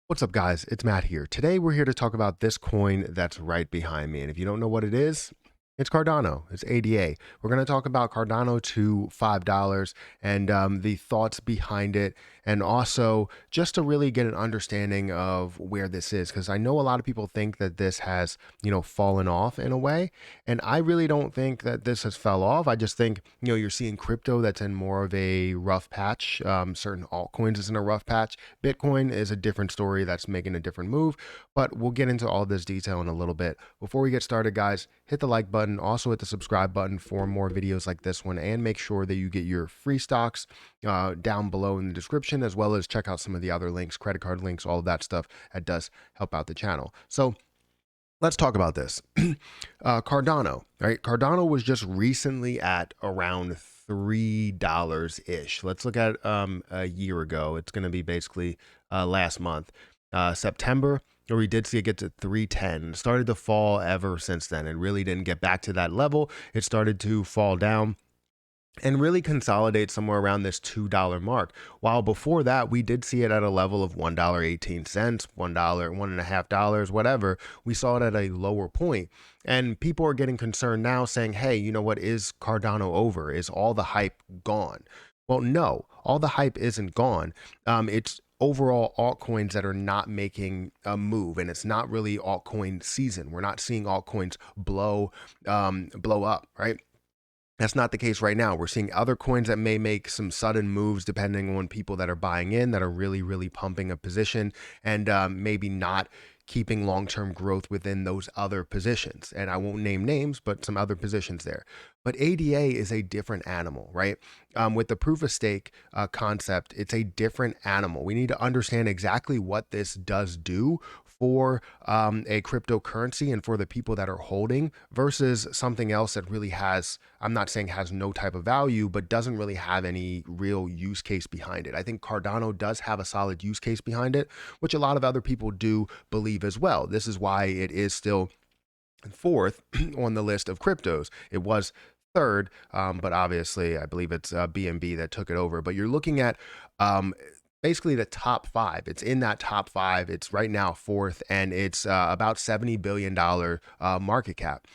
What's up, guys? It's Matt here. Today, we're here to talk about this coin that's right behind me. And if you don't know what it is, it's Cardano. It's ADA. We're going to talk about Cardano to $5 and the thoughts behind it. And also just to really get an understanding of where this is, because I know a lot of people think that this has, fallen off in a way. And I really don't think that this has fell off. I just think, you're seeing crypto that's in more of a rough patch. Certain altcoins is in a rough patch. Bitcoin is a different story that's making a different move, but we'll get into all this detail in a little bit. Before we get started, guys, hit the like button, also hit the subscribe button for more videos like this one, and make sure that you get your free stocks down below in the description, as well as check out some of the other links, credit card links, all of that stuff that does help out the channel. So let's talk about this. Cardano, right? Cardano was just recently at around $3 ish. Let's look at a year ago. It's going to be basically last month, September, where we did see it get to 310. It started to fall ever since then. It really didn't get back to that level. It started to fall down and really consolidate somewhere around this $2 mark. While before that, we did see it at a level of $1.18, $1, $1.50, whatever. We saw it at a lower point. And people are getting concerned now saying, hey, you know what, is Cardano over? Is all the hype gone? Well, no, all the hype isn't gone. It's overall altcoins that are not making a move, and it's not really altcoin season. We're not seeing altcoins blow up, right? That's not the case right now. We're seeing other coins that may make some sudden moves depending on people that are buying in, that are really, really pumping a position, and maybe not keeping long-term growth within those other positions. And I won't name names, but some other positions there. But ADA is a different animal, right? With the proof of stake concept, it's a different animal. We need to understand exactly what this does do for a cryptocurrency and for the people that are holding versus something else that really has, I'm not saying has no type of value, but doesn't really have any real use case behind it. I think Cardano does have a solid use case behind it, which a lot of other people do believe as well. This is why it is still fourth on the list of cryptos. It was third, but obviously I believe it's BNB that took it over. But you're looking at basically the top five. It's in that top five. It's right now fourth, and it's about $70 billion market cap.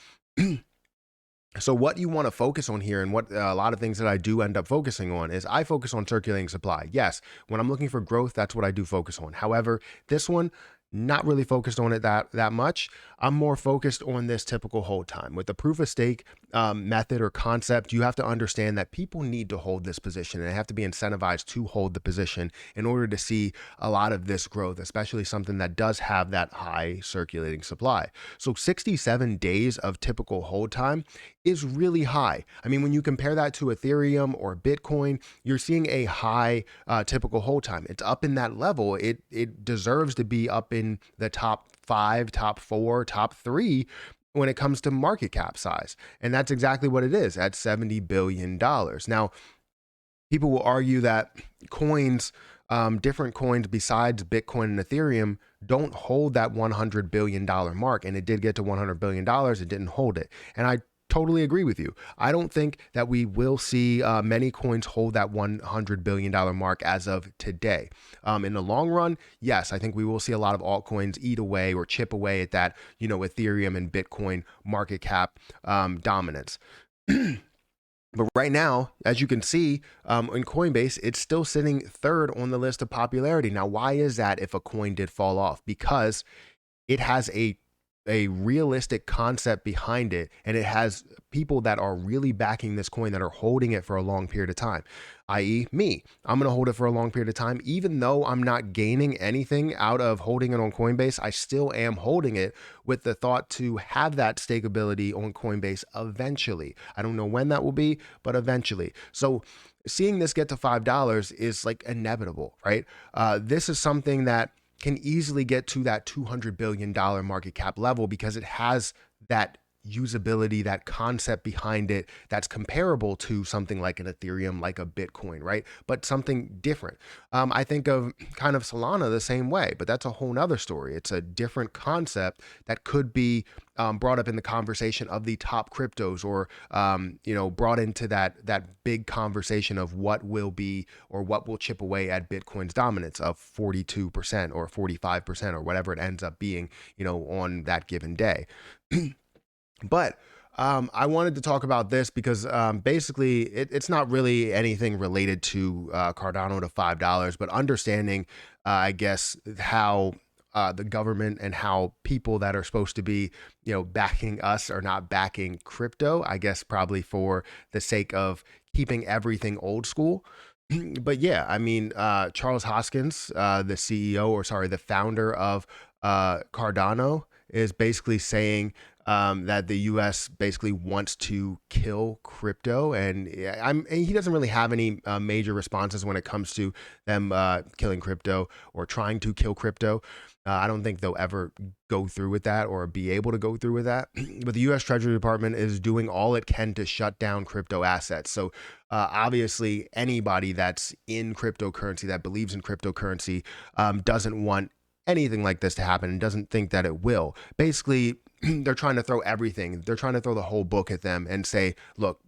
So what you want to focus on here, and what a lot of things that I do end up focusing on, is I focus on circulating supply. Yes, when I'm looking for growth, that's what I do focus on. However, this one, not really focused on it that much. I'm more focused on this typical hold time. With the proof of stake method or concept, you have to understand that people need to hold this position, and they have to be incentivized to hold the position in order to see a lot of this growth, especially something that does have that high circulating supply. So 67 days of typical hold time is really high. I mean, when you compare that to Ethereum or Bitcoin, you're seeing a high typical hold time. It's up in that level. It deserves to be up in the top 5, top 4, top 3 when it comes to market cap size. And that's exactly what it is at $70 billion. Now, people will argue that coins, different coins besides Bitcoin and Ethereum, don't hold that $100 billion mark. And it did get to $100 billion. It didn't hold it. And I totally agree with you. I don't think that we will see many coins hold that $100 billion mark as of today. In the long run, yes, I think we will see a lot of altcoins eat away or chip away at that, Ethereum and Bitcoin market cap dominance. But right now, as you can see in Coinbase, it's still sitting third on the list of popularity. Now, why is that if a coin did fall off? Because it has a realistic concept behind it, and it has people that are really backing this coin, that are holding it for a long period of time, i.e. me. I'm going to hold it for a long period of time. Even though I'm not gaining anything out of holding it on Coinbase, I still am holding it with the thought to have that stakeability on Coinbase eventually. I don't know when that will be, but eventually. So seeing this get to $5 is like inevitable, right? This is something that can easily get to that $200 billion market cap level because it has that usability, that concept behind it that's comparable to something like an Ethereum, like a Bitcoin, right? But something different. I think of kind of Solana the same way, but that's a whole nother story. It's a different concept that could be brought up in the conversation of the top cryptos, or brought into that big conversation of what will be, or what will chip away at Bitcoin's dominance of 42% or 45% or whatever it ends up being, on that given day. But I wanted to talk about this because basically it's not really anything related to Cardano to $5, but understanding, I guess, how the government and how people that are supposed to be, backing us are not backing crypto, I guess probably for the sake of keeping everything old school. But yeah, I mean, Charles Hoskins, the CEO, or sorry, the founder of Cardano, is basically saying that the U.S. basically wants to kill crypto, and he doesn't really have any major responses when it comes to them killing crypto or trying to kill crypto. I don't think they'll ever go through with that or be able to go through with that. But the U.S. Treasury Department is doing all it can to shut down crypto assets. So obviously, anybody that's in cryptocurrency, that believes in cryptocurrency, doesn't want anything like this to happen and doesn't think that it will. Basically, they're trying to throw everything. They're trying to throw the whole book at them and say, look,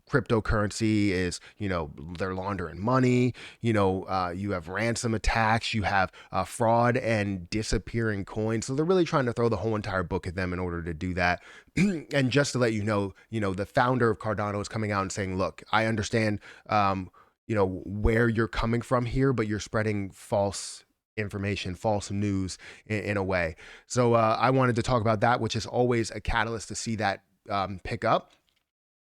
cryptocurrency is, they're laundering money, you have ransom attacks, you have fraud and disappearing coins. So they're really trying to throw the whole entire book at them in order to do that. And just to let you know, the founder of Cardano is coming out and saying, look, I understand, where you're coming from here, but you're spreading false information, false news in a way. So I wanted to talk about that, which is always a catalyst to see that pick up.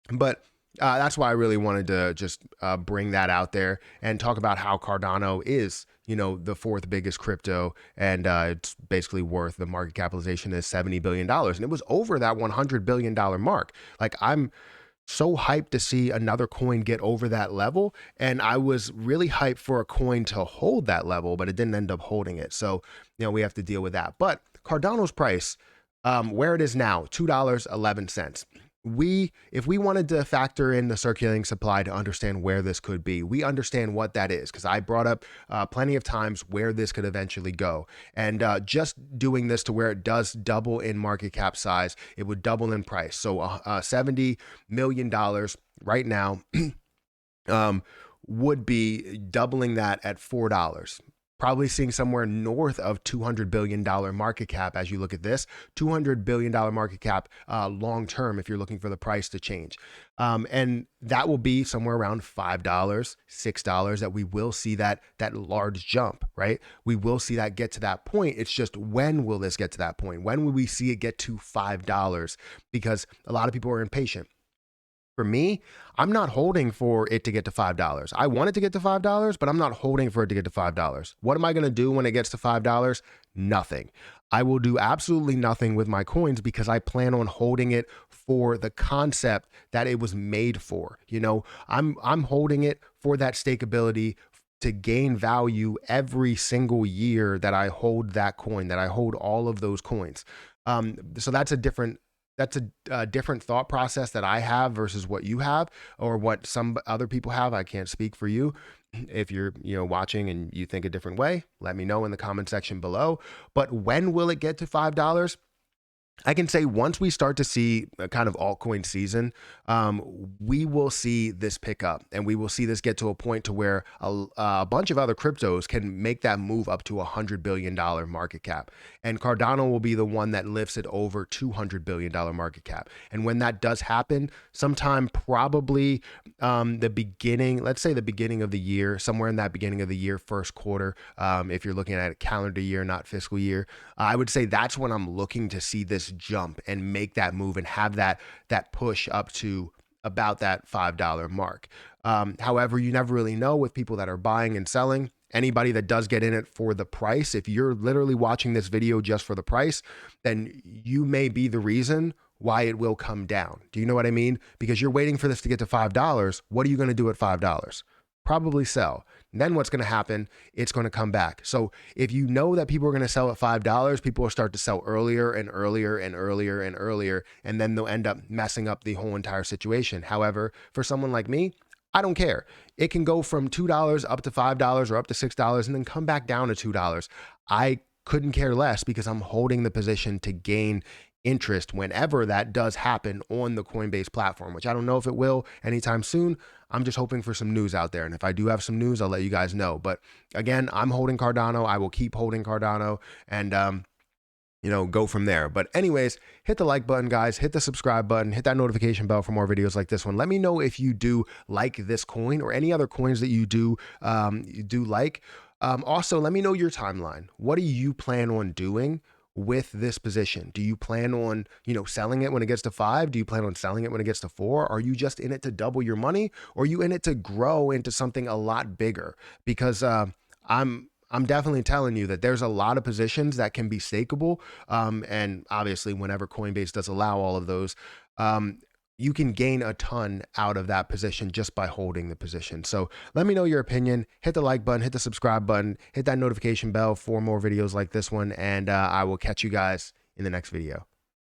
But that's why I really wanted to just bring that out there and talk about how Cardano is, the fourth biggest crypto, and it's basically worth, the market capitalization is $70 billion. And it was over that $100 billion mark. Like, I'm so hyped to see another coin get over that level. And I was really hyped for a coin to hold that level, but it didn't end up holding it. So, we have to deal with that. But Cardano's price, where it is now, $2.11. If we wanted to factor in the circulating supply to understand where this could be, we understand what that is, because I brought up plenty of times where this could eventually go. And just doing this to where it does double in market cap size, it would double in price. So $70 million right now would be doubling that at $4. Probably seeing somewhere north of $200 billion market cap as you look at this. $200 billion market cap long term if you're looking for the price to change. And that will be somewhere around $5, $6 that we will see that large jump, right? We will see that get to that point. It's just, when will this get to that point? When will we see it get to $5? Because a lot of people are impatient. For me, I'm not holding for it to get to $5. I want it to get to $5, but I'm not holding for it to get to $5. What am I going to do when it gets to $5? Nothing. I will do absolutely nothing with my coins because I plan on holding it for the concept that it was made for. I'm holding it for that stakeability, to gain value every single year that I hold that coin, that I hold all of those coins. So that's a different thought process that I have versus what you have, or what some other people have. I can't speak for you. If you're, watching and you think a different way, let me know in the comment section below. But when will it get to $5? I can say once we start to see a kind of altcoin season, we will see this pick up, and we will see this get to a point to where a bunch of other cryptos can make that move up to $100 billion market cap. And Cardano will be the one that lifts it over $200 billion market cap. And when that does happen, sometime probably the beginning, let's say the beginning of the year, somewhere in that beginning of the year, first quarter, if you're looking at a calendar year, not fiscal year, I would say that's when I'm looking to see this jump and make that move and have that push up to about that $5 mark. However, you never really know with people that are buying and selling. Anybody that does get in it for the price, if you're literally watching this video just for the price, then you may be the reason why it will come down. Do you know what I mean? Because you're waiting for this to get to $5. What are you going to do at $5? Probably sell. And then what's going to happen? It's going to come back. So if you know that people are going to sell at $5, people will start to sell earlier and earlier and earlier and earlier, and then they'll end up messing up the whole entire situation. However, for someone like me, I don't care. It can go from $2 up to $5 or up to $6 and then come back down to $2. I couldn't care less because I'm holding the position to gain interest whenever that does happen on the Coinbase platform, which I don't know if it will anytime soon. I'm just hoping for some news out there. And if I do have some news, I'll let you guys know. But again, I'm holding Cardano. I will keep holding Cardano and, go from there. But anyways, hit the like button, guys, hit the subscribe button, hit that notification bell for more videos like this one. Let me know if you do like this coin or any other coins that you do like. Also, let me know your timeline. What do you plan on doing with this position? Do you plan on, selling it when it gets to 5? Do you plan on selling it when it gets to 4? Are you just in it to double your money, or are you in it to grow into something a lot bigger? Because I'm definitely telling you that there's a lot of positions that can be stakeable. And obviously, whenever Coinbase does allow all of those, you can gain a ton out of that position just by holding the position. So let me know your opinion. Hit the like button, hit the subscribe button, hit that notification bell for more videos like this one. And I will catch you guys in the next video.